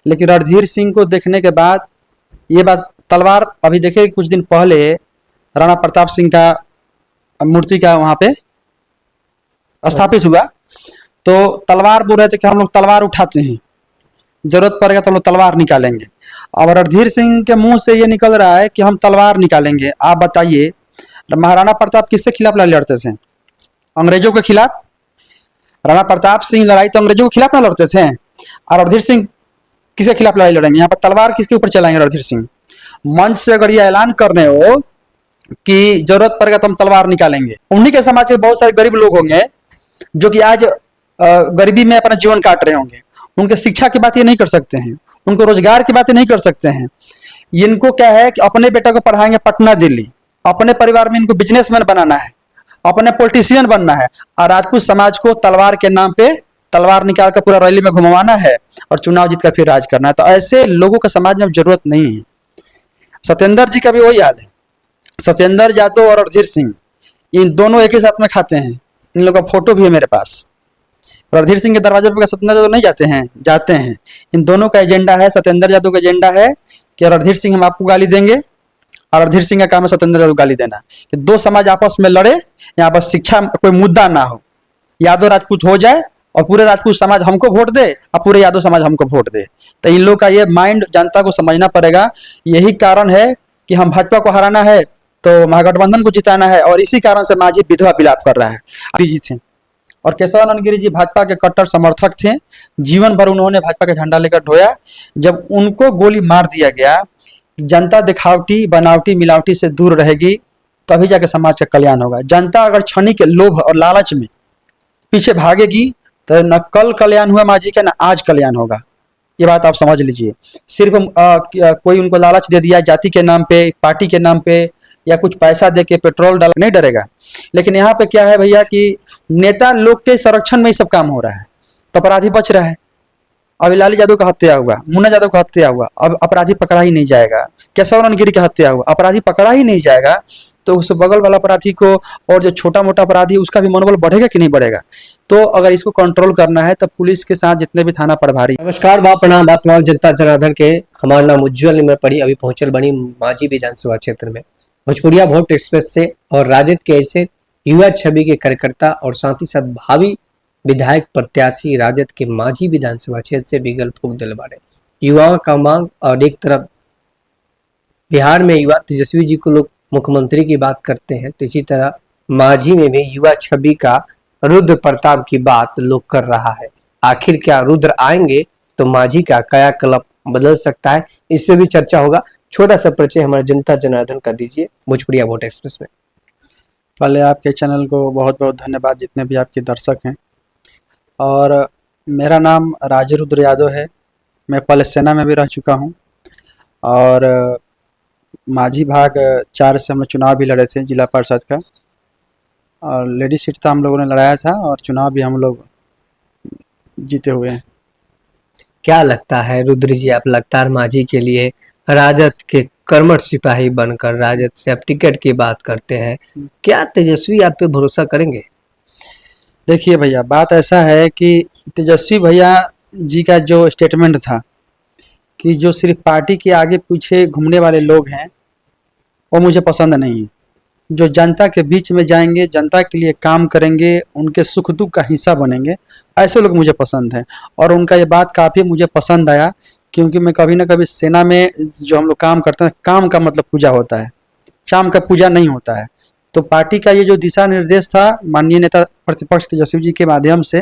लेकिन रणधीर सिंह को देखने के बाद ये बात, तलवार अभी देखे कुछ दिन पहले राणा प्रताप सिंह का मूर्ति का वहाँ पे स्थापित हुआ, तो तलवार बोल रहे थे कि हम लोग तलवार उठाते हैं, जरूरत पड़ेगा तो हम लोग तलवार निकालेंगे। अब रणधीर सिंह के मुंह से ये निकल रहा है कि हम तलवार निकालेंगे। आप बताइए, महाराणा प्रताप किसके खिलाफ लड़ाई लड़ते थे? अंग्रेजों के खिलाफ। राणा प्रताप सिंह लड़ाई तो अंग्रेजों के खिलाफ ना लड़ते थे, और रणधीर सिंह किसके खिलाफ लड़ाई लड़ेंगे? यहाँ पर तलवार किसके ऊपर चलाएंगे? रणधीर सिंह मंच से अगर ये ऐलान करने हो कि जरूरत पड़ेगा तो हम तलवार निकालेंगे, उन्हीं के समाज के बहुत सारे गरीब लोग होंगे जो कि आज गरीबी में अपना जीवन काट रहे होंगे, उनके शिक्षा की बात ये नहीं कर सकते हैं, उनको रोजगार की बातें नहीं कर सकते हैं। इनको क्या है कि अपने बेटा को पढ़ाएंगे पटना दिल्ली, अपने परिवार में इनको बिजनेसमैन बनाना है, अपने पॉलिटिशियन बनना है, और राजपूत समाज को तलवार के नाम पे तलवार निकाल कर पूरा रैली में घुमाना है और चुनाव जीत कर फिर राज करना है। तो ऐसे लोगों का समाज में जरूरत नहीं है। सत्येंद्र जी का भी वही हाल है। सत्येंद्र यादव और रणधीर सिंह, इन दोनों एक ही साथ में खाते हैं। इन लोगों का फोटो भी है मेरे पास। रणधीर सिंह के दरवाजे पर सत्येंद्र यादव नहीं जाते हैं? जाते हैं। इन दोनों का एजेंडा है, सत्येंद्र यादव का एजेंडा है कि रणधीर सिंह हम आपको गाली देंगे, और रणधीर सिंह का काम है सत्येंद्र यादव गाली देना, कि दो समाज आपस में लड़े, यहाँ पर शिक्षा कोई मुद्दा ना हो, यादव राजपूत हो जाए और पूरे राजपूत समाज हमको वोट दे और पूरे यादव समाज हमको वोट दे। तो इन लोग का ये माइंड जनता को समझना पड़ेगा। यही कारण है कि हम भाजपा को हराना है तो महागठबंधन को जिताना है, और इसी कारण से मांझी विधवा विलाप कर रहा है। जी थे, और केशवानंद गिरी जी भाजपा के कट्टर समर्थक थे। जीवन भर उन्होंने भाजपा का झंडा लेकर ढोया। जब उनको गोली मार दिया गया, जनता दिखावटी बनावटी मिलावटी से दूर रहेगी, तभी जाके समाज का कल्याण होगा। जनता अगर क्षणिक लोभ और लालच में पीछे भागेगी तो न कल कल्याण हुआ मांझी का, न आज कल्याण होगा। ये बात आप समझ लीजिए। सिर्फ कोई उनको लालच दे दिया जाति के नाम पे, पार्टी के नाम पे, या कुछ पैसा दे के पेट्रोल डाल नहीं डरेगा। लेकिन यहाँ पे क्या है भैया कि नेता लोग के संरक्षण में ही सब काम हो रहा है, तो अपराधी बच रहा है। अभी लालू यादव का हत्या हुआ, मुन्ना यादव का हत्या हुआ, अब अपराधी पकड़ा ही नहीं जाएगा। केशवानंद गिरी का हत्या हुआ, अपराधी पकड़ा ही नहीं जाएगा, तो उस बगल वाला अपराधी को, और जो छोटा मोटा अपराधी उसका भी मनोबल बढ़ेगा कि नहीं बढ़ेगा? तो अगर इसको कंट्रोल करना है तो पुलिस के साथ जितने भी थाना प्रभारी। नमस्कार, बा प्रणाम, बात तमाम जनता जनार्दन के। हमारा नाम उज्जवल में पड़ी अभी पहुंचल बनी मांझी विधानसभा क्षेत्र में भोजपुरिया वोट एक्सप्रेस से, और राजद के ऐसे युवा छवि के कार्यकर्ता और साथ ही साथ भावी विधायक प्रत्याशी राजद के मांझी विधानसभा क्षेत्र से बिगल फूक दिल बारे युवाओं का मांग। और एक तरफ बिहार में युवा तेजस्वी जी को लोग मुख्यमंत्री की बात करते हैं, तो इसी तरह मांझी में भी युवा छवि का रुद्र प्रताप की बात लोग कर रहा है। आखिर क्या रुद्र आएंगे तो मांझी का कायाकल्प बदल सकता है? इस पे भी चर्चा होगा। छोटा सा परिचय हमारे जनता जनार्दन का दीजिए भोजपुरिया वोट एक्सप्रेस में। पहले आपके चैनल को बहुत बहुत धन्यवाद, जितने भी आपके दर्शक हैं। और मेरा नाम राजरुद्र यादव है। मैं पहले सेना में भी रह चुका हूं, और मांझी भाग 4 से हम लोग चुनाव भी लड़े थे जिला परिषद का, और लेडी सीट था हम लोगों ने लड़ाया था, और चुनाव भी हम लोग जीते हुए हैं। क्या लगता है रुद्र जी, आप लगातार मांझी के लिए राजद के कर्मठ सिपाही बनकर राजद से आप टिकट की बात करते हैं, क्या तेजस्वी आप पे भरोसा करेंगे? देखिए भैया, बात ऐसा है कि तेजस्वी भैया जी का जो स्टेटमेंट था कि जो सिर्फ पार्टी के आगे पीछे घूमने वाले लोग हैं, वो मुझे पसंद नहीं है। जो जनता के बीच में जाएंगे, जनता के लिए काम करेंगे, उनके सुख दुख का हिस्सा बनेंगे, ऐसे लोग मुझे पसंद हैं। और उनका ये बात काफ़ी मुझे पसंद आया, क्योंकि मैं कभी ना कभी सेना में जो हम लोग काम करते हैं, काम का मतलब पूजा होता है, शाम का पूजा नहीं होता है। तो पार्टी का ये जो दिशा निर्देश था माननीय नेता प्रतिपक्ष तेजस्वी जी के माध्यम से,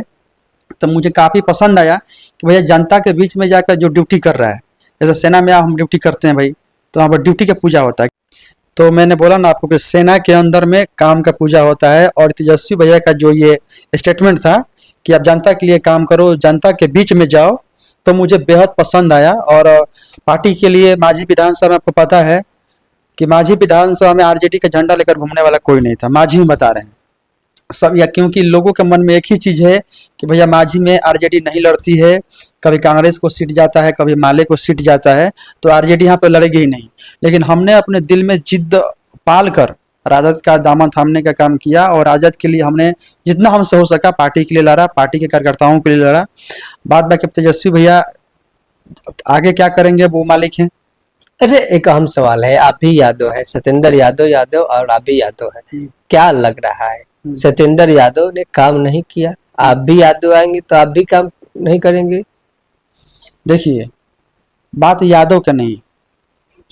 तो मुझे काफ़ी पसंद आया कि भैया जनता के बीच में जाकर जो ड्यूटी कर रहा है, जैसे सेना में हम ड्यूटी करते हैं भाई, तो वहाँ पर ड्यूटी का पूजा होता है। तो मैंने बोला ना आपको कि सेना के अंदर में काम का पूजा होता है। और तेजस्वी भैया का जो ये स्टेटमेंट था कि आप जनता के लिए काम करो, जनता के बीच में जाओ, तो मुझे बेहद पसंद आया। और पार्टी के लिए मांझी विधानसभा में आपको पता है कि मांझी विधानसभा में आरजेडी का झंडा लेकर घूमने वाला कोई नहीं था। मांझी में बता रहे हैं सब, या क्योंकि लोगों के मन में एक ही चीज़ है कि भैया मांझी में आरजेडी नहीं लड़ती है, कभी कांग्रेस को सीट जाता है, कभी माले को सीट जाता है, तो आरजेडी यहाँ पर लड़ेगी ही नहीं। लेकिन हमने अपने दिल में जिद्द पाल कर राजद का दामन थामने का काम किया, और राजद के लिए हमने जितना हमसे हो सका पार्टी के लिए लड़ा, पार्टी के कार्यकर्ताओं के लिए लड़ा। बाद बाकी तेजस्वी भैया आगे क्या करेंगे वो मालिक हैं। अच्छा, एक अहम सवाल है, आप भी यादव है, सत्येंद्र यादव यादव और आप भी यादव है, क्या लग रहा है सत्येंद्र यादव ने काम नहीं किया, आप भी यादव आएंगे तो आप भी काम नहीं करेंगे? देखिए, बात यादव का नहीं,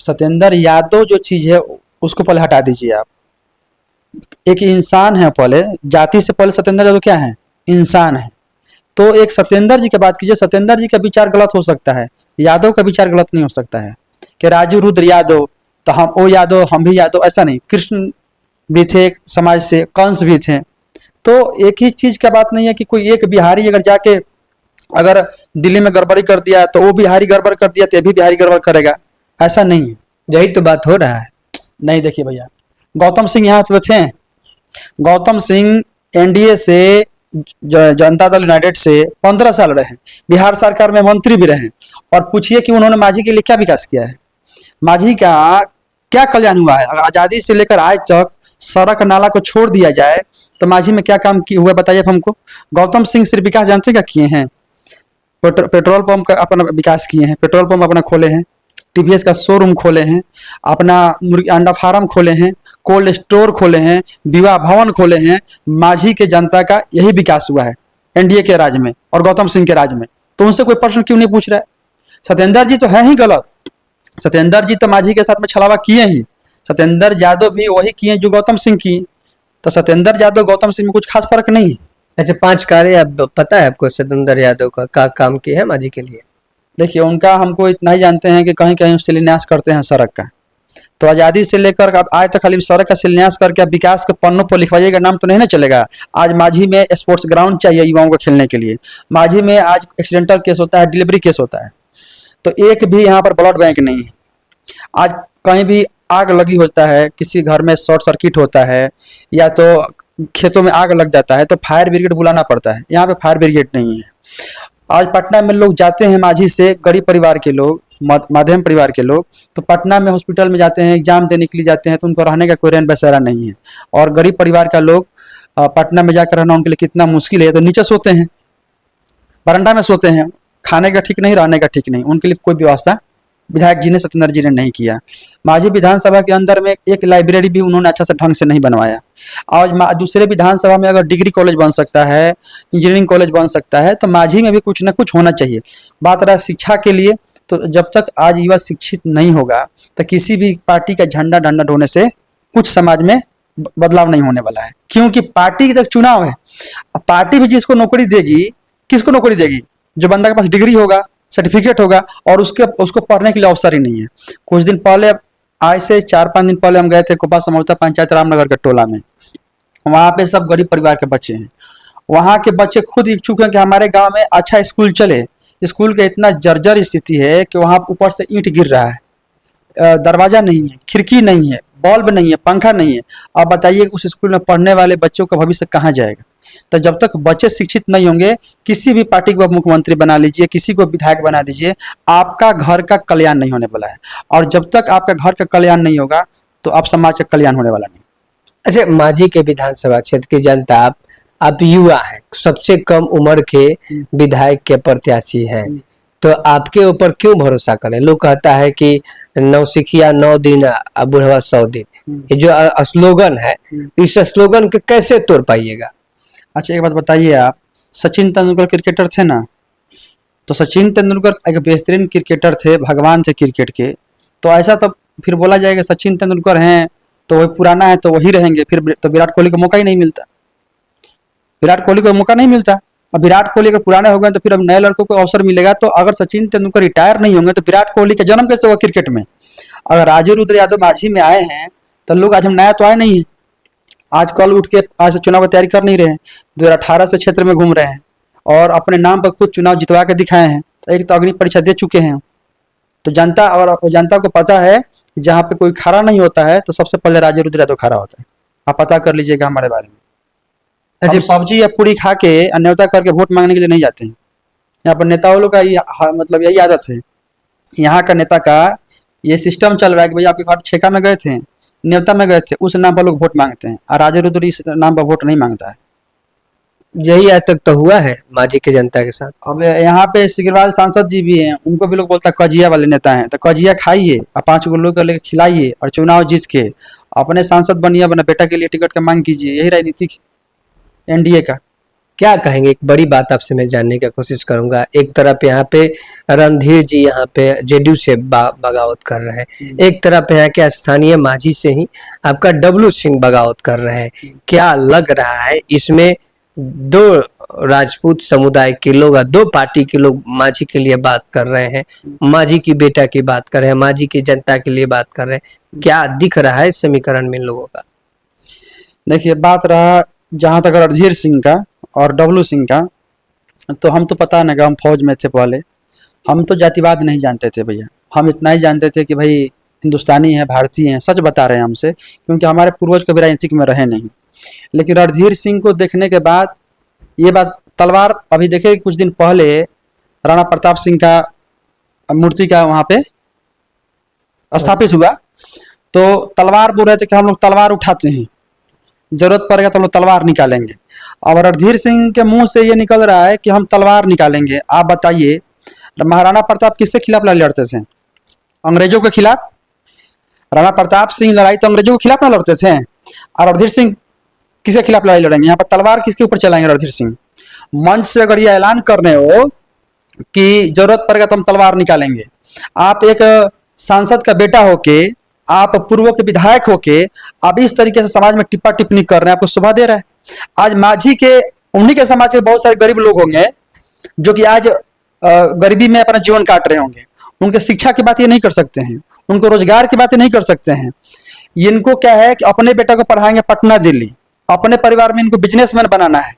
सत्येंद्र यादव जो चीज़ है उसको पहले हटा दीजिए आप। एक इंसान है, पहले जाति से पहले सत्येंद्र यादव क्या है, इंसान है। तो एक सत्येंद्र जी की बात कीजिए, सत्येंद्र जी का विचार गलत हो सकता है, यादव का विचार गलत नहीं हो सकता है। कि राजू रुद्र यादव तो हम वो यादव हम भी यादव, ऐसा नहीं। कृष्ण भी थे एक समाज से, कंस भी थे। तो एक ही चीज का बात नहीं है कि कोई एक बिहारी अगर जाके अगर दिल्ली में गड़बड़ी कर दिया तो वो बिहारी गड़बड़ कर दिया तो ये भी बिहारी गड़बड़ करेगा, ऐसा नहीं है। यही तो बात हो रहा है। नहीं, देखिए भैया, गौतम सिंह यहाँ पे थे। गौतम सिंह एनडीए से जनता दल यूनाइटेड से 15 साल रहे, बिहार सरकार में मंत्री भी रहे। और पूछिए कि उन्होंने माझी के लिए क्या विकास किया है, माझी का क्या कल्याण हुआ है। अगर आज़ादी से लेकर आज तक सड़क नाला को छोड़ दिया जाए तो माझी में क्या काम हुआ बताइए हमको। गौतम सिंह सिर्फ विकास जानते क्या किए हैं, पेट्रोल पंप का अपना विकास किए हैं, पेट्रोल पंप अपना खोले हैं, टीवीएस का शोरूम खोले हैं, अपना मुर्गी अंडा फार्म खोले हैं, कोल्ड स्टोर खोले हैं, विवाह भवन खोले हैं। माझी के जनता का यही विकास हुआ है एनडीए के राज में और गौतम सिंह के राज में। तो उनसे कोई प्रश्न क्यों नहीं पूछ रहा है? सत्येंद्र जी तो है ही गलत, सत्येंद्र जी तो माझी के साथ में छलावा किए ही। सत्येंद्र यादव भी वही किए जो गौतम सिंह किए। तो सत्येंद्र यादव गौतम सिंह में कुछ खास फर्क नहीं है। अच्छा, 5 कार्य अब पता है आपको सत्येंद्र यादव का काम किए हैं माझी के लिए? देखिए, उनका हमको इतना ही जानते हैं कि कहीं कहीं शिलान्यास करते हैं सड़क का। तो आज़ादी से लेकर अब आज तक खाली सड़क का शिलान्यास करके अब विकास के पन्नों पर लिखवाइएगा नाम तो नहीं ना चलेगा। आज माझी में स्पोर्ट्स ग्राउंड चाहिए युवाओं को खेलने के लिए, माझी में आज एक्सीडेंटल केस होता है, डिलीवरी केस होता है, तो एक भी यहाँ पर ब्लड बैंक नहीं है। आज कहीं भी आग लगी होता है, किसी घर में शॉर्ट सर्किट होता है या तो खेतों में आग लग जाता है तो फायर ब्रिगेड बुलाना पड़ता है, यहाँ पे फायर ब्रिगेड नहीं है। आज पटना में लोग जाते हैं माझी से, गरीब परिवार के लोग, मध्यम परिवार के लोग, तो पटना में हॉस्पिटल में जाते हैं, एग्जाम देने के लिए जाते हैं, तो उनको रहने का कोई रैन बसेरा नहीं है। और गरीब परिवार का लोग पटना में जाकर रहना उनके लिए कितना मुश्किल है। तो नीचे सोते हैं, बरंडा में सोते हैं, खाने का ठीक नहीं, रहने का ठीक नहीं, उनके लिए कोई व्यवस्था विधायक जी ने, सत्येंद्र जी ने नहीं किया। माझी विधानसभा के अंदर में एक लाइब्रेरी भी उन्होंने अच्छा से ढंग से नहीं बनवाया। आज दूसरे विधानसभा में अगर डिग्री कॉलेज बन सकता है, इंजीनियरिंग कॉलेज बन सकता है, तो माझी में भी कुछ ना कुछ होना चाहिए। बात रहा शिक्षा के लिए, तो जब तक आज युवा शिक्षित नहीं होगा तो किसी भी पार्टी का झंडा डंडा ढोने से कुछ समाज में बदलाव नहीं होने वाला है। क्योंकि पार्टी की तक चुनाव है, पार्टी भी जिसको नौकरी देगी, किसको नौकरी देगी? जो बंदा के पास डिग्री होगा, सर्टिफिकेट होगा और उसको पढ़ने के लिए अवसर ही नहीं है। कुछ दिन पहले, आज से 4-5 दिन पहले हम गए थे कोपा समौता पंचायत रामनगर के टोला में। वहाँ पे सब गरीब परिवार के बच्चे हैं। वहाँ के बच्चे खुद इच्छुक हैं कि हमारे गांव में अच्छा स्कूल चले। स्कूल का इतना जर्जर स्थिति है कि वहाँ ऊपर से ईंट गिर रहा है, दरवाजा नहीं है, खिड़की नहीं है, बल्ब नहीं है, पंखा नहीं है। अब बताइए उस स्कूल में पढ़ने वाले बच्चों का भविष्य कहाँ जाएगा? तो जब तक बच्चे शिक्षित नहीं होंगे, किसी भी पार्टी को मुख्यमंत्री बना लीजिए, किसी को विधायक बना दीजिए, आपका घर का कल्याण नहीं होने वाला है। और जब तक आपका घर का कल्याण नहीं होगा तो आप समाज का कल्याण होने वाला नहीं। अच्छा, माझी के विधानसभा क्षेत्र की जनता, आप युवा हैं, सबसे कम उम्र के विधायक के प्रत्याशी हैं, तो आपके ऊपर क्यों भरोसा करें? लोग कहता है कि नौसिखिया 9 दिन बुढ़वा 100 दिन, ये जो स्लोगन है, इस स्लोगन के कैसे तोड़ पाइएगा? अच्छा, एक बात बताइए, आप सचिन तेंदुलकर क्रिकेटर थे ना, तो सचिन तेंदुलकर एक बेहतरीन क्रिकेटर थे, भगवान थे क्रिकेट के। तो ऐसा तो फिर बोला जाएगा सचिन तेंदुलकर हैं तो वही पुराना है तो वही रहेंगे, फिर तो विराट कोहली को मौका ही नहीं मिलता। विराट कोहली को मौका नहीं मिलता। अब विराट कोहली अगर पुराने हो गए तो फिर अब नए लड़कों को अवसर मिलेगा। तो अगर सचिन तेंदुलकर रिटायर नहीं होंगे तो विराट कोहली का जन्म कैसे हुआ क्रिकेट में? अगर राजू रुद्र यादव माझी में आए हैं तो लोग, आज हम नया तो आए नहीं है, आज कल उठ के आज से चुनाव की तैयारी कर नहीं रहे हैं, 2018 से क्षेत्र में घूम रहे हैं और अपने नाम पर खुद चुनाव जितवा के दिखाए हैं। एक तो अग्नि परीक्षा दे चुके हैं। तो जनता को पता है जहाँ पे कोई खड़ा नहीं होता है तो सबसे पहले राजू रुद्र यादव खड़ा होता है। आप पता कर लीजिएगा हमारे बारे में। हम सब्जी या पूरी खा के अन्योता करके वोट मांगने के लिए नहीं जाते हैं। यहाँ पर नेताओं का मतलब यही आदत है। यहाँ का नेता का ये सिस्टम चल रहा है कि भैया आपके घर छेका में गए थे, न्योता में गए थे, उस नाम पर लोग वोट मांगते हैं, और राजू रुद्र इस नाम पर वोट नहीं मांगता है। यही आज तक तो हुआ है माजी के जनता के साथ। अब यहाँ पे सिकरवाल सांसद जी भी हैं, उनको भी लोग बोलता है कजिया वाले नेता हैं, तो कजिया खाइए और 5 गो लोग को लेकर खिलाइए और चुनाव जीत के अपने सांसद बनिए, अपने बेटा के लिए टिकट का मांग कीजिए। यही राजनीतिक एनडीए का। क्या कहेंगे? एक बड़ी बात आपसे मैं जानने की कोशिश करूंगा। एक तरफ यहाँ पे रणधीर जी यहाँ पे जेडीयू से बगावत कर रहे हैं, एक तरफ यहाँ के स्थानीय माजी से ही आपका डब्लू सिंह बगावत कर रहे हैं। क्या लग रहा है इसमें दो राजपूत समुदाय के लोग, दो पार्टी के लोग माजी के लिए बात कर रहे हैं, माजी की बेटा की बात कर रहे हैं, माजी की जनता के लिए बात कर रहे हैं। क्या दिख रहा है समीकरण में इन लोगों का? देखिए, बात रहा जहाँ तक रणधीर सिंह का और डब्लू सिंह का, तो हम तो पता ना कि हम फौज में थे पहले, हम तो जातिवाद नहीं जानते थे भैया। हम इतना ही जानते थे कि भाई हिंदुस्तानी है, भारतीय हैं, सच बता रहे हैं हमसे, क्योंकि हमारे पूर्वज कभी राजनीतिक में रहे नहीं। लेकिन रणधीर सिंह को देखने के बाद ये बात, तलवार अभी देखे कुछ दिन पहले राणा प्रताप सिंह का मूर्ति का वहाँ पे स्थापित हुआ, तो तलवार बोल रहे थे कि हम लोग तलवार उठाते हैं, जरूरत पड़ेगा तो हम लोग तलवार निकालेंगे। और रणधीर सिंह के मुंह से ये निकल रहा है कि हम तलवार निकालेंगे। आप बताइए, महाराणा प्रताप किसके खिलाफ लड़ाई लड़ते थे? अंग्रेजों के खिलाफ। राणा प्रताप सिंह लड़ाई तो अंग्रेजों के खिलाफ ना लड़ते थे, और रणधीर सिंह किसके खिलाफ लड़ाई लड़ेंगे? यहाँ पर तलवार किसके ऊपर चलाएंगे? रणधीर सिंह मंच से अगर ये ऐलान करने हो कि जरूरत पड़ेगा तो हम तलवार निकालेंगे, आप एक सांसद का बेटा होके, आप पूर्व के विधायक होके आप इस तरीके से समाज में टिप्पा टिप्पणी कर रहे हैं, आपको शोभा दे रहा है? आज माझी के, उन्हीं के समाज के बहुत सारे गरीब लोग होंगे जो कि आज गरीबी में अपना जीवन काट रहे होंगे, उनके शिक्षा की बात ये नहीं कर सकते हैं, उनको रोजगार की बातें नहीं कर सकते हैं। इनको क्या है कि अपने बेटा को पढ़ाएंगे पटना दिल्ली, अपने परिवार में इनको बिजनेसमैन बनाना है,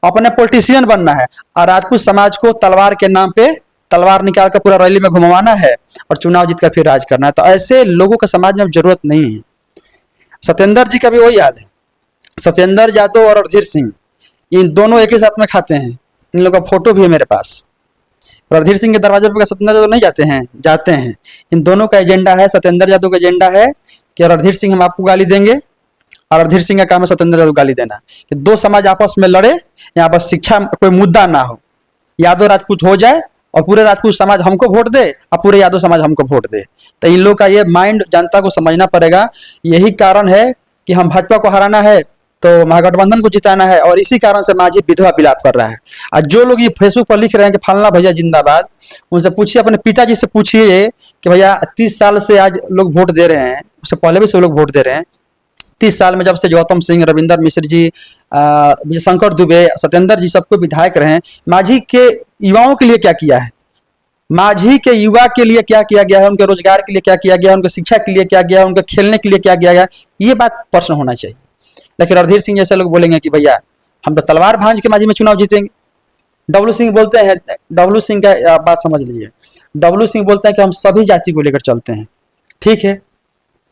अपने पॉलिटिशियन बनना है, और राजपूत समाज को तलवार के नाम पे तलवार निकाल कर पूरा रैली में घुमवाना है और चुनाव जीत कर फिर राज करना है। तो ऐसे लोगों का समाज में अब जरूरत नहीं है। सत्येंद्र जी का भी वही याद है, सत्येंद्र यादव और रणधीर सिंह, इन दोनों एक ही साथ में खाते हैं। इन लोगों का फोटो भी है मेरे पास। रणधीर सिंह के दरवाजे पर सत्येंद्र यादव नहीं जाते हैं, जाते हैं। इन दोनों का एजेंडा है, सत्येंद्र यादव का एजेंडा है कि रणधीर सिंह हम आपको गाली देंगे, और रणधीर सिंह का काम है सत्येंद्र यादव गाली देना, कि दो समाज आपस में लड़े, यहाँ पर शिक्षा कोई मुद्दा ना हो, यादव राजपूत हो जाए और पूरे राजपूत समाज हमको वोट दे और पूरे यादव समाज हमको वोट दे। तो इन लोग का ये माइंड जनता को समझना पड़ेगा। यही कारण है कि हम भाजपा को हराना है तो महागठबंधन को जिताना है, और इसी कारण से माझी विधवा विलाप कर रहा है। और जो लोग ये फेसबुक पर लिख रहे हैं कि फलना भैया जिंदाबाद, उनसे पूछिए, अपने पिताजी से पूछिए कि भैया 30 साल से आज लोग वोट दे रहे हैं, उससे पहले भी सब लोग वोट दे रहे हैं। 30 साल में जब से गौतम सिंह, रविंदर मिश्र जी, विजय शंकर दुबे, सत्येंद्र जी सबको विधायक रहे हैं, माझी के युवाओं के लिए क्या किया है, माझी के युवा के लिए क्या किया गया है, उनके रोजगार के लिए क्या किया गया है, उनके शिक्षा के लिए क्या किया है, उनके खेलने के लिए क्या किया गया, ये बात प्रश्न होना चाहिए। लेकिन रणधीर सिंह जैसे लोग बोलेंगे कि भैया हम तो तलवार भांज के माझी में चुनाव जीतेंगे। डब्लू सिंह बोलते हैं, डब्लू सिंह का बात समझ लीजिए, डब्लू सिंह बोलते हैं कि हम सभी जाति को लेकर चलते हैं। ठीक है,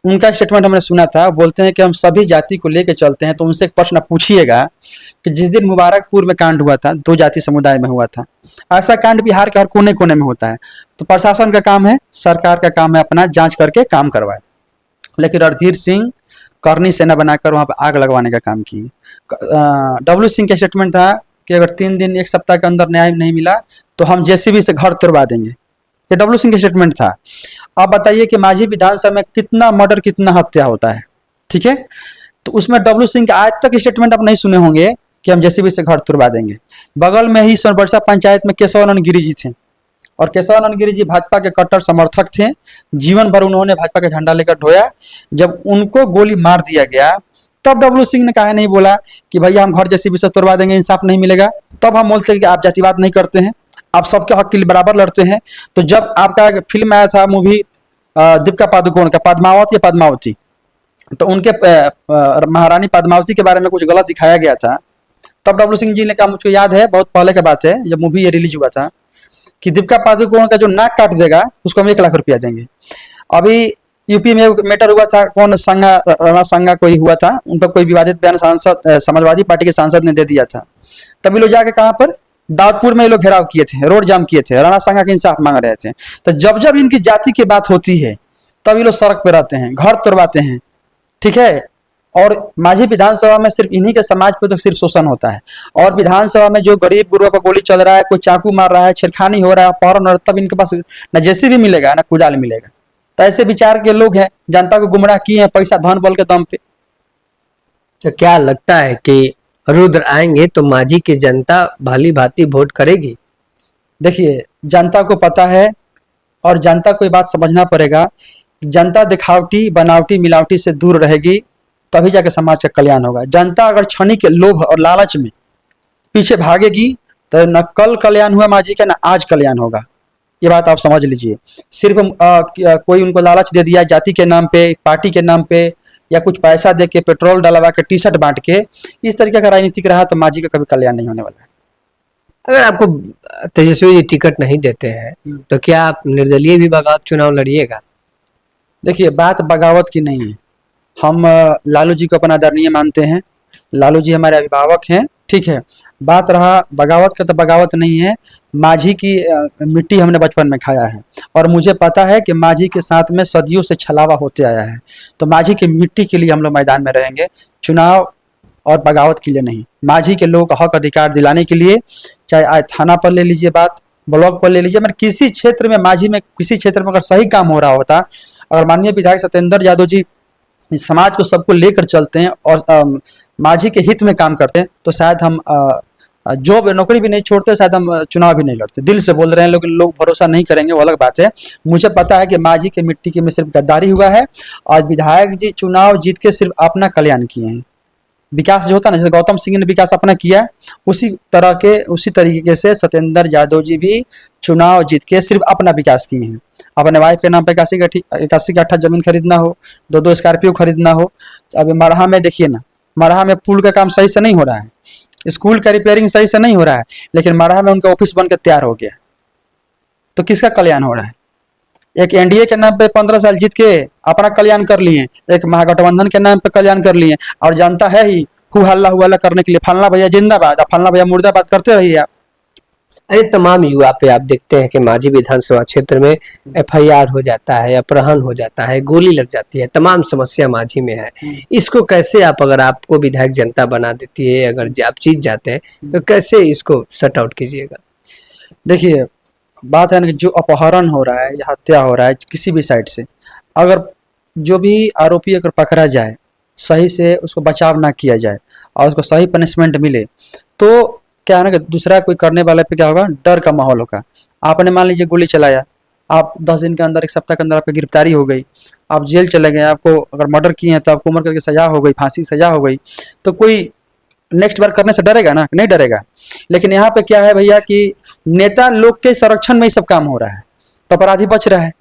उनका स्टेटमेंट हमने सुना था, बोलते हैं कि हम सभी जाति को लेकर चलते हैं। तो उनसे एक प्रश्न पूछिएगा कि जिस दिन मुबारकपुर में कांड हुआ था, 2 जाति समुदाय में हुआ था, ऐसा कांड बिहार के हर कोने कोने में होता है। तो प्रशासन का काम है, सरकार का काम है अपना जांच करके काम करवाए। लेकिन रणधीर सिंह करनी सेना बनाकर वहां पर आग लगवाने का काम किए। डब्लू सिंह का स्टेटमेंट था कि अगर 3 दिन 1 सप्ताह के अंदर न्याय नहीं मिला तो हम जेसीबी से घर तोड़वा देंगे। ये डब्लू सिंह का स्टेटमेंट था। अब बताइए कि माझी विधानसभा में कितना मर्डर, कितना हत्या होता है, ठीक है? तो उसमें डब्लू सिंह का आज तक स्टेटमेंट आप नहीं सुने होंगे कि हम जेसीबी से घर तुड़वा देंगे। बगल में ही सोनबरसा पंचायत में केशवानंद गिरी जी थे, और केशवानंद गिरी जी भाजपा के कट्टर समर्थक थे। जीवन भर उन्होंने भाजपा का झंडा लेकर ढोया। जब उनको गोली मार दिया गया तब डब्लू सिंह ने काहे नहीं बोला कि भैया हम घर जेसीबी से तोड़वा देंगे, इंसाफ नहीं मिलेगा? तब हम बोलते हैं कि आप जातिवाद नहीं करते हैं, आप सबके हक के लिए बराबर लड़ते हैं। तो जब आपका फिल्म आया था मूवी दीपिका पादुकोण का, पद्मावत या पद्मावती, तो उनके महारानी पद्मावती के बारे में कुछ गलत दिखाया गया था, तब डब्लू सिंह जी ने कहा, मुझको याद है, बहुत पहले की बात है, जब मूवी ये रिलीज हुआ था, कि दीपिका पादुकोण का जो नाक काट देगा उसको हम 1 लाख रुपया देंगे। अभी यूपी में मैटर हुआ था, कौन संघा, राणा संघा कोई हुआ था, उन पर कोई विवादित बयान सांसद, समाजवादी पार्टी के सांसद ने दे दिया था। तभी लोग जाके कहाँ पर, दाऊदपुर में ये लोग घेराव किए थे, रोड जाम किए थे, राणा संघा के इंसाफ मांग रहे थे। तो जब जब इनकी जाति की बात होती है तब ये लोग सड़क पे रहते हैं, घर तोड़वाते हैं, ठीक है? और माझी विधानसभा में सिर्फ इन्हीं के समाज पे तो सिर्फ शोषण होता है, और विधानसभा में जो गरीब गुरुओं पर गोली चल रहा है, कोई चाकू मार रहा है, छेड़खानी हो रहा है, अपहरण हो रहा है, तब इनके पास न जेसीबी मिलेगा न कुदाल मिलेगा। तो ऐसे विचार के लोग हैं, जनता को गुमराह किए हैं पैसा धन बल के दम पे। तो क्या लगता है कि रुद्र आएंगे तो मांझी की जनता भली भांति वोट करेगी? देखिए, जनता को पता है और जनता को ये बात समझना पड़ेगा, जनता दिखावटी बनावटी मिलावटी से दूर रहेगी तभी जाके समाज का कल्याण होगा। जनता अगर क्षणिक के लोभ और लालच में पीछे भागेगी तो न कल कल्याण हुआ माझी का, न आज कल्याण होगा। ये बात आप समझ लीजिए। सिर्फ कोई उनको लालच दे दिया जाति के नाम पे, पार्टी के नाम पे, या कुछ पैसा दे के, पेट्रोल डलवा के, टी शर्ट बांट के, इस तरीके का राजनीतिक रहा तो माझी का कभी कल्याण नहीं होने वाला है। अगर आपको तेजस्वी जी टिकट नहीं देते हैं तो क्या आप निर्दलीय भी बगावत चुनाव लड़िएगा? देखिए, बात बगावत की नहीं है। हम लालू जी को अपना आदरणीय मानते हैं, लालू जी हमारे अभिभावक हैं, ठीक है। बात रहा बगावत का, तो बगावत नहीं है। माझी की मिट्टी हमने बचपन में खाया है और मुझे पता है कि माझी के साथ में सदियों से छलावा होते आया है। तो माझी की मिट्टी के लिए हम लोग मैदान में रहेंगे, चुनाव और बगावत के लिए नहीं। माझी के लोगों का हक अधिकार दिलाने के लिए, चाहे आज थाना पर ले लीजिए बात, ब्लॉक पर ले लीजिए, मतलब किसी क्षेत्र में माझी में किसी क्षेत्र में अगर सही काम हो रहा होता, अगर माननीय विधायक सत्येंद्र यादव जी समाज को सबको लेकर चलते हैं और माझी के हित में काम करते हैं तो शायद हम जॉब नौकरी भी नहीं छोड़ते, शायद हम चुनाव भी नहीं लड़ते। दिल से बोल रहे हैं लेकिन लोग भरोसा नहीं करेंगे, वो अलग बात है। मुझे पता है कि माझी के मिट्टी के में सिर्फ गद्दारी हुआ है और विधायक जी चुनाव जीत के सिर्फ अपना कल्याण किए हैं। विकास जो होता है ना, जैसे गौतम सिंह ने विकास अपना किया, उसी तरीके से सत्येंद्र यादव जी भी चुनाव जीत के सिर्फ अपना विकास किए हैं। अपने वाइफ के नाम पे 81 कट्ठा जमीन खरीदना हो, 2 स्कॉर्पियो खरीदना हो। अभी मरहा में देखिए ना, मरहा में पुल का काम सही से नहीं हो रहा है, स्कूल का रिपेयरिंग सही से नहीं हो रहा है, लेकिन मरहा में उनका ऑफिस बनकर तैयार हो गया। तो किसका कल्याण हो रहा है? एक एनडीए के नाम पे 15 साल जीत के अपना कल्याण कर लिए, एक महागठबंधन के नाम पे कल्याण कर लिए, और जनता है ही हु हल्ला हुआ करने के लिए फलना भैया जिंदाबाद, फलना भैया मुर्दाबाद करते रहिए आप। अरे तमाम युवा पे आप देखते हैं कि माझी विधानसभा क्षेत्र में एफआईआर हो जाता है, अपहरण हो जाता है, गोली लग जाती है, तमाम समस्या माझी में है। इसको कैसे आप, अगर आपको विधायक जनता बना देती है, अगर आप जीत जाते हैं तो कैसे इसको सट आउट कीजिएगा? देखिए, बात है ना कि जो अपहरण हो रहा है या हत्या हो रहा है किसी भी साइड से, अगर जो भी आरोपी अगर पकड़ा जाए, सही से उसको बचाव ना किया जाए और उसको सही पनिशमेंट मिले, तो क्या है ना कि दूसरा कोई करने वाले पे क्या होगा, डर का माहौल होगा। आपने मान लीजिए गोली चलाया, आप 10 दिन के अंदर, 1 सप्ताह के अंदर आपकी गिरफ्तारी हो गई, आप जेल चले गए, आपको अगर मर्डर किए हैं तो आपको उम्र करके सजा हो गई, फांसी की सजा हो गई, तो कोई नेक्स्ट बार करने से डरेगा ना? नहीं डरेगा। लेकिन यहाँ पे क्या है भैया कि नेता लोग के संरक्षण में ही सब काम हो रहा है, तो अपराधी बच रहा है।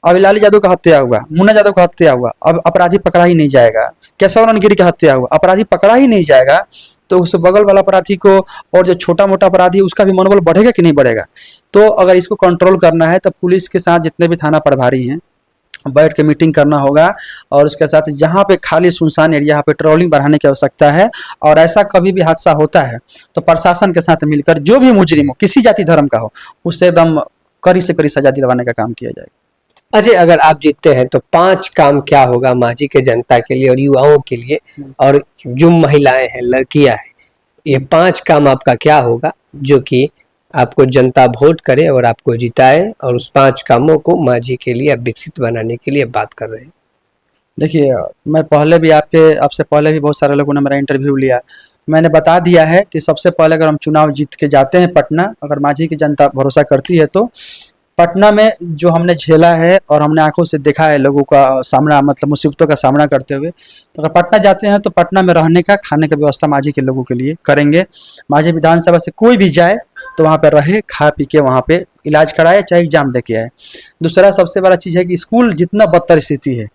अब लालू यादव का हत्या हुआ, मुन्ना यादव का हत्या हुआ, अब अपराधी पकड़ा ही नहीं जाएगा। केशव नंद गिरी का हत्या हुआ, अपराधी पकड़ा ही नहीं जाएगा, तो उस बगल वाला अपराधी को और जो छोटा मोटा अपराधी उसका भी मनोबल बढ़ेगा कि नहीं बढ़ेगा? तो अगर इसको कंट्रोल करना है तो पुलिस के साथ जितने भी थाना प्रभारी हैं बैठ के मीटिंग करना होगा, और उसके साथ जहाँ पे खाली सुनसान एरिया यहाँ पे पेट्रोलिंग बढ़ाने की आवश्यकता है। और ऐसा कभी भी हादसा होता है तो प्रशासन के साथ मिलकर जो भी मुजरिम हो, किसी जाति धर्म का हो, उससे एकदम कड़ी से कड़ी सजा दिलवाने का काम किया जाएगा। अजय, अगर आप जीतते हैं तो 5 काम क्या होगा माझी के जनता के लिए और युवाओं के लिए, और जो महिलाएं हैं, लड़कियां हैं, ये 5 काम आपका क्या होगा जो कि आपको जनता वोट करे और आपको जिताए, और उस 5 कामों को माझी के लिए विकसित बनाने के लिए बात कर रहे हैं? देखिए, मैं पहले भी आपसे पहले भी बहुत सारे लोगों ने मेरा इंटरव्यू लिया, मैंने बता दिया है कि सबसे पहले अगर हम चुनाव जीत के जाते हैं पटना, अगर माझी की जनता भरोसा करती है, तो पटना में जो हमने झेला है और हमने आंखों से देखा है लोगों का सामना, मतलब मुसीबतों का सामना करते हुए, तो अगर पटना जाते हैं तो पटना में रहने का, खाने का व्यवस्था माझी के लोगों के लिए करेंगे। माझी विधानसभा से कोई भी जाए तो वहाँ पे रहे, खा पी के वहाँ पे इलाज कराए, चाहे एग्जाम दे के आए। दूसरा सबसे बड़ा चीज़ है कि स्कूल जितना बदतर स्थिति है,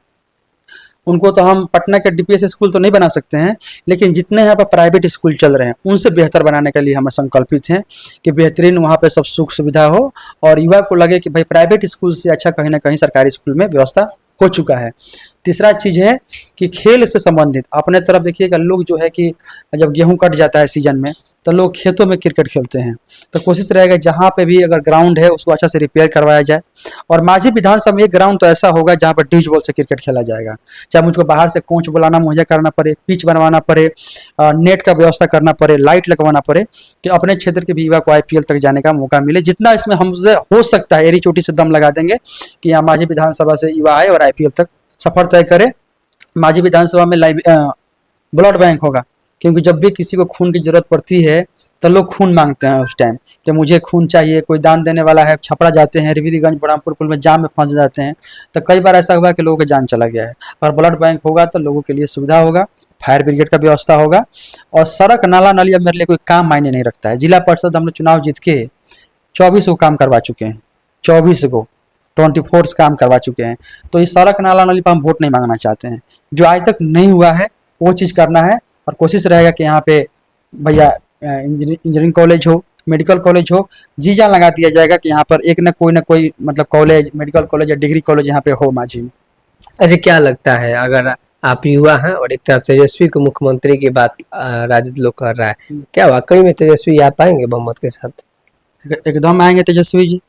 उनको तो हम पटना के डीपीएस स्कूल तो नहीं बना सकते हैं, लेकिन जितने यहाँ पर प्राइवेट स्कूल चल रहे हैं उनसे बेहतर बनाने के लिए हम संकल्पित हैं कि बेहतरीन वहाँ पे सब सुख सुविधा हो और युवा को लगे कि भाई प्राइवेट स्कूल से अच्छा कहीं ना कहीं सरकारी स्कूल में व्यवस्था हो चुका है। तीसरा चीज़ है कि खेल से संबंधित अपने तरफ देखिएगा, लोग जो है कि जब गेहूँ कट जाता है सीजन में तो लोग खेतों में क्रिकेट खेलते हैं। तो कोशिश रहेगा जहाँ पे भी अगर ग्राउंड है उसको अच्छा से रिपेयर करवाया जाए। और माझी विधानसभा में एक ग्राउंड तो ऐसा होगा जहाँ पर डिश बॉल से क्रिकेट खेला जाएगा, चाहे मुझको बाहर से कोच बुलाना मुहैया करना पड़े, पिच बनवाना पड़े, नेट का व्यवस्था करना पड़े, लाइट लगवाना पड़े, कि अपने क्षेत्र के भी युवा को IPL तक जाने का मौका मिले। जितना इसमें हमसे हो सकता है एड़ी चोटी से दम लगा देंगे कि यहाँ माझी विधानसभा से युवा आए और IPL तक सफर तय करे। माझी विधानसभा में ब्लड बैंक होगा, क्योंकि जब भी किसी को खून की जरूरत पड़ती है तो लोग खून मांगते हैं उस टाइम कि मुझे खून चाहिए, कोई दान देने वाला है, छपरा जाते हैं, रिविलीगंज बरहमपुर पुल में जाम में फंस जाते हैं। तो कई बार ऐसा हुआ कि लोगों का जान चला गया है। और ब्लड बैंक होगा तो लोगों के लिए सुविधा होगा, फायर ब्रिगेड का व्यवस्था होगा। और सड़क नाला नलिया मेरे लिए कोई काम मायने नहीं रखता है। जिला परिषद हमने चुनाव जीत के 24 को काम करवा चुके हैं, 24 को 24 काम करवा चुके हैं। तो इस सड़क नाला नली पर हम वोट नहीं मांगना चाहते हैं। जो आज तक नहीं हुआ है वो चीज़ करना है। और कोशिश रहेगा कि यहाँ पे भैया इंजीनियरिंग कॉलेज हो, मेडिकल कॉलेज हो, जी जान लगा दिया जाएगा कि यहाँ पर एक न कोई मतलब कॉलेज, मेडिकल कॉलेज या डिग्री कॉलेज यहाँ पे हो माझी में। अच्छा, क्या लगता है, अगर आप युवा हैं और एक तरफ तेजस्वी को मुख्यमंत्री की बात राजद लोग कर रहा है, क्या वाकई में तेजस्वी आ पाएंगे बहुमत के साथ? एकदम आएंगे तेजस्वी जी।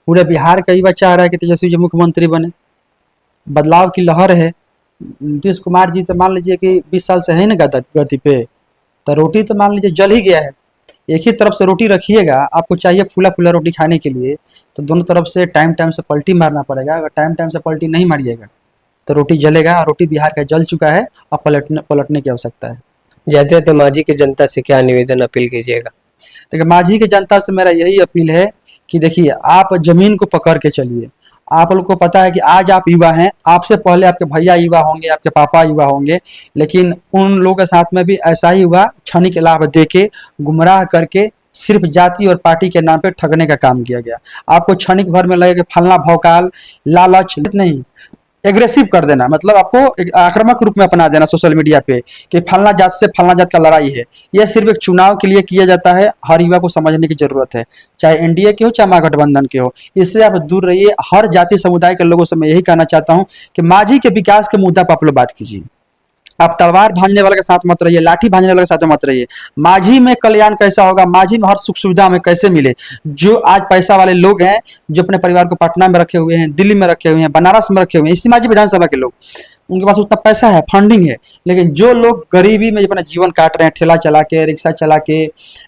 पूरे बिहार का युवा चाह रहा है कि तेजस्वी जी मुख्यमंत्री बने। बदलाव की लहर है। नीतीश कुमार जी तो मान लीजिए कि 20 साल से है ना गति पे, तो रोटी तो मान लीजिए जल ही गया है। एक ही तरफ से रोटी रखिएगा, आपको चाहिए फूला फूला रोटी खाने के लिए, तो दोनों तरफ से टाइम टाइम से पलटी मारना पड़ेगा। अगर टाइम टाइम से पलटी नहीं मारिएगा तो रोटी जलेगा। और रोटी बिहार का जल चुका है, अब पलटने की आवश्यकता है। जाते जाते माझी की जनता से क्या निवेदन अपील कीजिएगा? देखिए, माझी की जनता से मेरा यही अपील है कि देखिए, आप जमीन को पकड़ के चलिए। आप लोग को पता है कि आज आप युवा हैं, आपसे पहले आपके भैया युवा होंगे, आपके पापा युवा होंगे, लेकिन उन लोगों के साथ में भी ऐसा ही हुआ। क्षणिक लाभ दे के, गुमराह करके, सिर्फ जाति और पार्टी के नाम पे ठगने का काम किया गया। आपको क्षणिक भर में लगे कि फलना भौकाल, लालच नहीं, एग्रेसिव कर देना, मतलब आपको एक आक्रामक रूप में अपना देना सोशल मीडिया पे कि फलना जात से फलना जात का लड़ाई है। यह सिर्फ एक चुनाव के लिए किया जाता है। हर युवा को समझने की जरूरत है, चाहे एनडीए के हो चाहे महागठबंधन के हो। इससे आप दूर रहिए। हर जाति समुदाय के लोगों से मैं यही कहना चाहता हूँ कि माझी के विकास के मुद्दा पर आप लोग बात कीजिए। आप तलवार भांजने वाले के साथ मत रहिए, लाठी भांजने वाले के साथ मत रहिए। माझी में कल्याण कैसा होगा, माझी में हर सुख सुविधा हमें कैसे मिले। जो आज पैसा वाले लोग हैं, जो अपने परिवार को पटना में रखे हुए हैं, दिल्ली में रखे हुए हैं, बनारस में रखे हुए हैं, इसी माझी विधानसभा के लोग, उनके पास उतना पैसा है, फंडिंग है। लेकिन जो लोग गरीबी में अपना जीवन काट रहे हैं, ठेला चला के, रिक्शा चला के,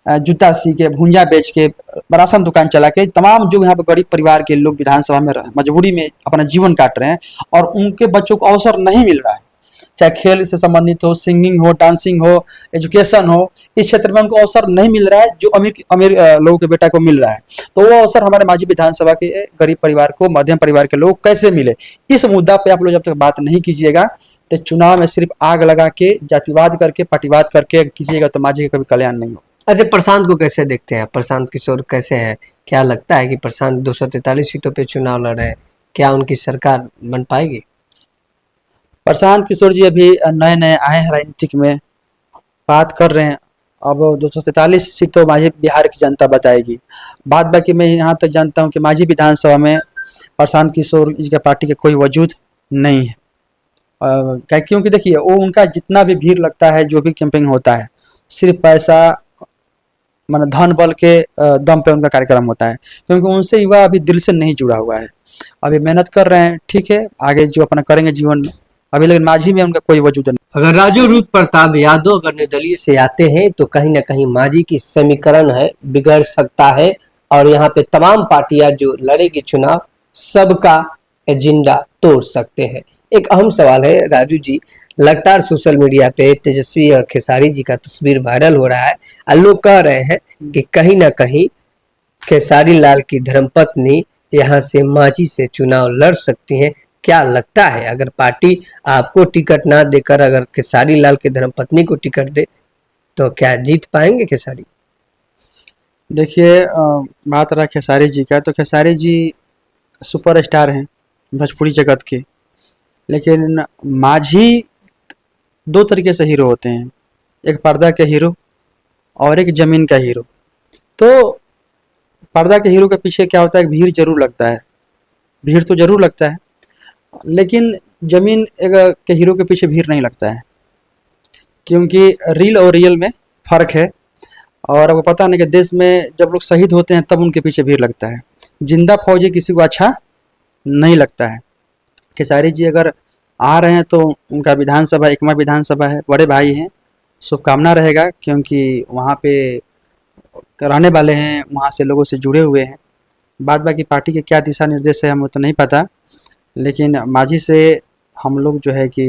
जूता सी के, भुंजा बेच के, राशन दुकान चला के, तमाम जो यहाँ पे गरीब परिवार के लोग विधानसभा में मजबूरी में अपना जीवन काट रहे हैं, और उनके बच्चों को अवसर नहीं मिल रहा है। चाहे खेल से संबंधित हो, सिंगिंग हो, डांसिंग हो, एजुकेशन हो, इस क्षेत्र में उनको अवसर नहीं मिल रहा है जो अमीर लोगों के बेटा को मिल रहा है। तो वो अवसर हमारे माझी विधानसभा के गरीब परिवार को, मध्यम परिवार के लोग कैसे मिले, इस मुद्दा पे आप लोग जब तक बात नहीं कीजिएगा तो चुनाव में सिर्फ आग लगा के, जातिवाद करके, पार्टीवाद करके कीजिएगा तो माझी का कभी कल्याण नहीं हो। अच्छा, प्रशांत को कैसे देखते हैं? प्रशांत किशोर कैसे हैं? क्या लगता है कि प्रशांत 243 सीटों पे चुनाव लड़ रहे हैं, क्या उनकी सरकार बन पाएगी? प्रशांत किशोर जी अभी नए नए आए हैं राजनीतिक में, बात कर रहे हैं। अब 243 सीट तो माझी बिहार की जनता बताएगी। बाद बाकी मैं यहाँ तक जानता हूँ कि माझी विधानसभा में प्रशांत किशोर जी का पार्टी का कोई वजूद नहीं है। क्योंकि देखिए, वो उनका जितना भी भीड़ लगता है, जो भी कैंपेनिंग होता है, सिर्फ पैसा मतलब धन बल के दम पे उनका कार्यक्रम होता है। क्योंकि उनसे युवा अभी दिल से नहीं जुड़ा हुआ है। अभी मेहनत कर रहे हैं, ठीक है, आगे जो अपना करेंगे जीवन में, अभी लेकिन माझी में उनका कोई वजूद नहीं। अगर राजू रूप प्रताप यादव अगर निर्दलीय से आते हैं तो कहीं ना कहीं माझी की समीकरण है बिगड़ सकता है, और यहाँ पे तमाम पार्टियां जो लड़ेगी चुनाव, सबका एजेंडा तोड़ सकते हैं। एक अहम सवाल है राजू जी, लगातार सोशल मीडिया पे तेजस्वी और खेसारी जी का तस्वीर वायरल हो रहा है, और लोग कह रहे हैं कि कहीं ना कहीं खेसारी लाल की धर्मपत्नी यहाँ से माझी से चुनाव लड़ सकती हैं। क्या लगता है, अगर पार्टी आपको टिकट ना देकर अगर खेसारी लाल की धर्मपत्नी को टिकट दे तो क्या जीत पाएंगे खेसारी? देखिए, बात रहा खेसारी जी का, तो खेसारी जी सुपरस्टार हैं भोजपुरी जगत के। लेकिन माझी दो तरीके से हीरो होते हैं, एक पर्दा के हीरो और एक जमीन का हीरो। तो पर्दा के हीरो के पीछे क्या होता है, भीड़ जरूर लगता है, भीड़ तो जरूर लगता है, लेकिन जमीन के हीरो के पीछे भीड़ नहीं लगता है। क्योंकि रील और रियल में फ़र्क है। और आपको पता नहीं कि देश में जब लोग शहीद होते हैं तब उनके पीछे भीड़ लगता है, जिंदा फौजी किसी को अच्छा नहीं लगता है। खेसारी जी अगर आ रहे हैं तो उनका विधानसभा एकमा विधानसभा है, बड़े भाई हैं, शुभकामना रहेगा क्योंकि वहाँ पे रहने वाले हैं, वहाँ से लोगों से जुड़े हुए हैं। बाद बाकी पार्टी के क्या दिशा निर्देश है हमें तो नहीं पता, लेकिन मांझी से हम लोग जो है कि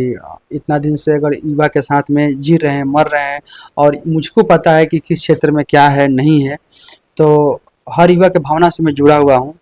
इतना दिन से अगर युवा के साथ में जी रहे हैं, मर रहे हैं, और मुझको पता है कि किस क्षेत्र में क्या है नहीं है, तो हर युवा के भावना से मैं जुड़ा हुआ हूँ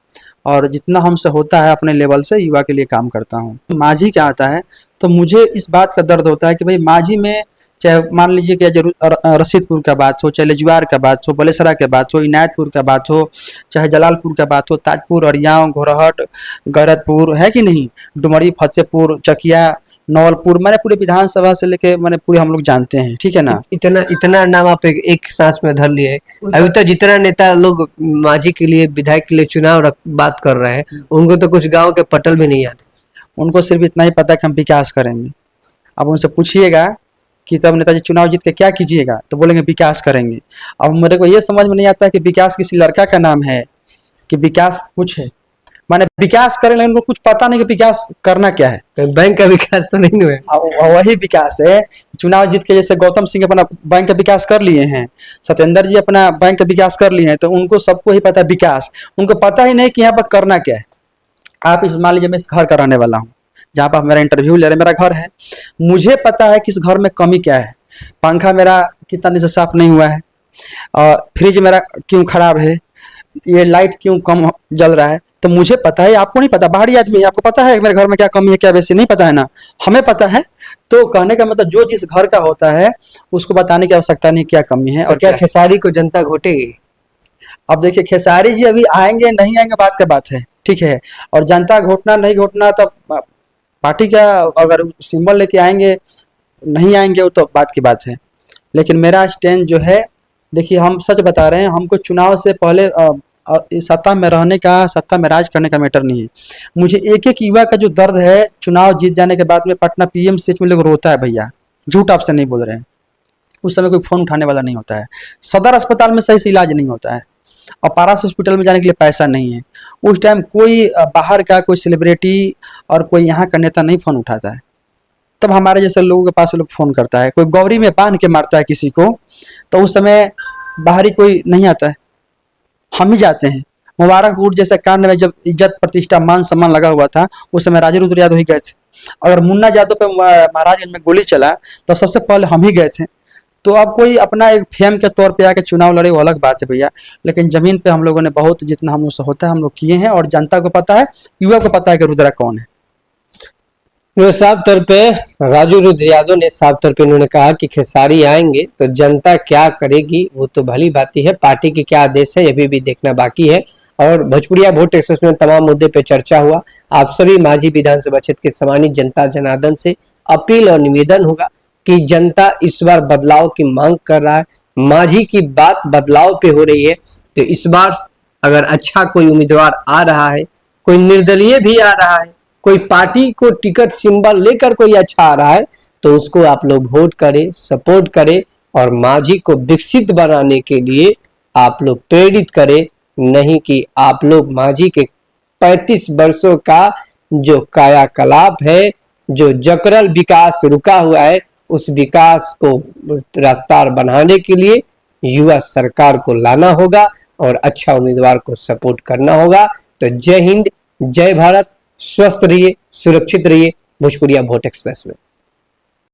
और जितना हमसे होता है अपने लेवल से युवा के लिए काम करता हूँ। मांझी क्या आता है तो मुझे इस बात का दर्द होता है कि भाई मांझी में चाहे मान लीजिए कि जरूर रशीदपुर का बात हो, चाहे लजुआर का बात हो, बलेसरा का बात हो, इनायतपुर का बात हो, चाहे जलालपुर का बात हो, ताजपुर, अरियाव, घोरहट, गैरतपुर है कि नहीं, डुमरी, फतेहपुर, चकिया, नवलपुर, मैंने पूरे विधानसभा से लेके मैंने पूरे हम लोग जानते हैं, ठीक है ना। इतना इतना नाम आप एक सांस में धर लिए। अभी तो जितना नेता लोग मांझी के लिए, विधायक के लिए बात कर रहे हैं, उनको तो कुछ गांव के पटल भी नहीं आते। उनको सिर्फ इतना ही पता है कि हम विकास करेंगे। अब उनसे पूछिएगा कि तब नेताजी चुनाव जीत के क्या कीजिएगा, तो बोलेंगे विकास करेंगे। अब मेरे को ये समझ में नहीं आता है कि विकास किसी लड़का का नाम है कि विकास कुछ है, माने विकास करें, लेकिन उनको कुछ पता नहीं कि विकास करना क्या है। बैंक का विकास तो नहीं हुआ, वही विकास है। चुनाव जीत के जैसे गौतम सिंह अपना बैंक का विकास कर लिए हैं, सत्येंद्र जी अपना बैंक का विकास कर लिए हैं, तो उनको सबको ही पता है विकास, उनको पता ही नहीं कि यहाँ पर करना क्या है। आप इस मान लीजिए मैं इस घर का रहने वाला हूँ, जहाँ पर आप मेरा इंटरव्यू ले रहे हैं, मेरा घर है, मुझे पता है कि इस घर में कमी क्या है, पंखा मेरा कितना दिन से साफ नहीं हुआ है, और फ्रिज मेरा क्यों खराब है, ये लाइट क्यों कम जल रहा है, तो मुझे पता है, आपको नहीं पता, बाहरी आदमी है, आपको पता है मेरे घर में क्या कमी है क्या वैसे नहीं पता है ना, हमें पता है। तो कहने का मतलब जो जिस घर का होता है उसको बताने की आवश्यकता नहीं क्या कमी है। और क्या खेसारी को जनता घोटेगी? अब देखिए खेसारी जी अभी आएंगे नहीं आएंगे बात का बात है, ठीक है, और जनता घोटना नहीं घोटना तो पार्टी का अगर सिंबल लेके आएंगे नहीं आएंगे वो तो बात की बात है। लेकिन मेरा स्टैंड जो है, देखिए हम सच बता रहे हैं, हमको चुनाव से पहले सत्ता में रहने का, सत्ता में राज करने का मैटर नहीं है। मुझे एक एक युवा का जो दर्द है चुनाव जीत जाने के बाद में पटना पीएमसीएच में लोग रोता है, भैया झूठ आपसे नहीं बोल रहे हैं, उस समय कोई फोन उठाने वाला नहीं होता है, सदर अस्पताल में सही से इलाज नहीं होता है, और पारस हॉस्पिटल में जाने के लिए पैसा नहीं है। उस टाइम कोई बाहर का कोई सेलिब्रिटी और कोई यहाँ का नेता नहीं फ़ोन उठाता है, तब हमारे जैसे लोगों के पास लोग फ़ोन करता है। कोई गौरी में बांध के मारता है किसी को, तो उस समय बाहरी कोई नहीं आता है, हम ही जाते हैं। मुबारकपुर जैसे कांड में जब इज्जत प्रतिष्ठा मान सम्मान लगा हुआ था, उस समय राजू रुद्र यादव ही गए थे। अगर मुन्ना यादव पे महाराजगंज में गोली चला तो सबसे पहले हम ही गए थे। तो अब कोई अपना एक फेम के तौर पे आके चुनाव लड़े वो अलग बात है भैया, लेकिन जमीन पे हम लोगों ने बहुत जितना हम लोग से होता है हम लोग किए हैं, और जनता को पता है, युवा को पता है कि रुद्रा कौन है। साफ तौर पे राजू रुद्र यादव ने साफ तौर पे उन्होंने कहा कि खेसारी आएंगे तो जनता क्या करेगी वो तो भली बात ही है, पार्टी के क्या आदेश है ये भी देखना बाकी है। और भोजपुरिया वोट एक्सप्रेस में तमाम मुद्दे पे चर्चा हुआ। आप सभी मांझी विधानसभा क्षेत्र के सम्मानित जनता जनार्दन से अपील और निवेदन होगा कि जनता इस बार बदलाव की मांग कर रहा है, मांझी की बात बदलाव पे हो रही है, तो इस बार अगर अच्छा कोई उम्मीदवार आ रहा है, कोई निर्दलीय भी आ रहा है, कोई पार्टी को टिकट सिंबल लेकर कोई अच्छा आ रहा है, तो उसको आप लोग वोट करें, सपोर्ट करें और मांझी को विकसित बनाने के लिए आप लोग प्रेरित करें, नहीं कि आप लोग मांझी के 35 वर्षों का जो कायाकलाप है, जो जकरल विकास रुका हुआ है, उस विकास को रफ्तार बनाने के लिए युवा सरकार को लाना होगा और अच्छा उम्मीदवार को सपोर्ट करना होगा। तो जय हिंद, जय भारत, स्वस्थ रहिए, सुरक्षित रहिए। भोजपुरिया वोट एक्सप्रेस में।